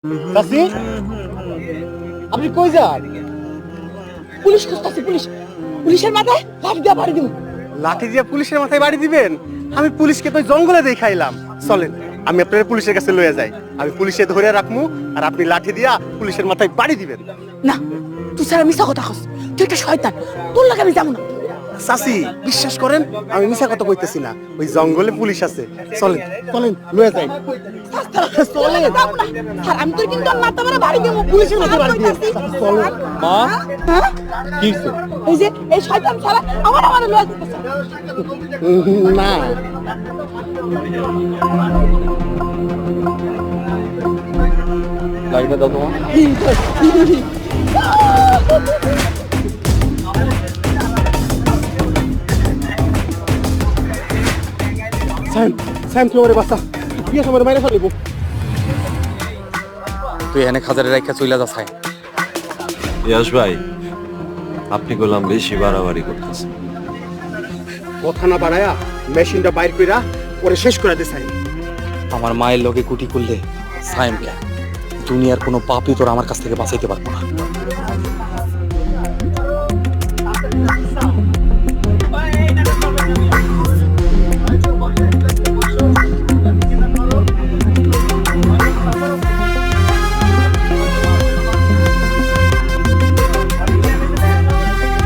চাচি, আপনি কই যান? পুলিশ খুঁজতেছে, পুলিশ। পুলিশের মাথায় লাঠি দিয়ে বাড়ি দিব। লাঠি দিয়ে পুলিশের মাথায় বাড়ি দিবেন? আমি পুলিশকে তো জঙ্গলে দেখাইলাম। চলেন, আমি আপনার পুলিশের কাছে লয়ে যাই। আমি পুলিশে ধরে রাখমু, আর আপনি লাঠি দিয়া পুলিশের মাথায় বাড়ি দিবেন। না, তুই সারা মিশা কথা কস। তুই একটা শয়তান, তোর লাগে আমি যাবো না। চাচি, বিশ্বাস করেন, আমি মিছা কথা কইতেছি না। ওই জঙ্গলে পুলিশ আছে। চলেন চলেন, লয়ে যাই। চলেন। যাবো না। স্যার, আমি তোর কিন্তু আর মাথা মারা বাড়ি দেবো। পুলিশের মাথায় বাড়ি দিয়ে চলেন। মা, হ্যাঁ? কি হইছে? এই যে এই শয়তান সারা আমার লয়ে যেতেছে। না, লাইটা দাও তোমার। স্যাম, স্যাম, তুই আমারে বাঁচা। বিয়ে সময় মাইরে ফেলিব। তুই এনে খাজারে রাখা চইলা যা ছাই। ইয়াস ভাই, আপনি গোলাম বেশি বাড়াবাড়ি করতেছেন। কথা না বাড়ায়া মেশিনটা বাইর কইরা ওরে শেষ করে দে সাইন। আমার মায়ের লগে কুটি করলে সাইম কে দুনিয়ার কোনো পাপই তোর আমার কাছ থেকে বাঁচাইতে পারবো না।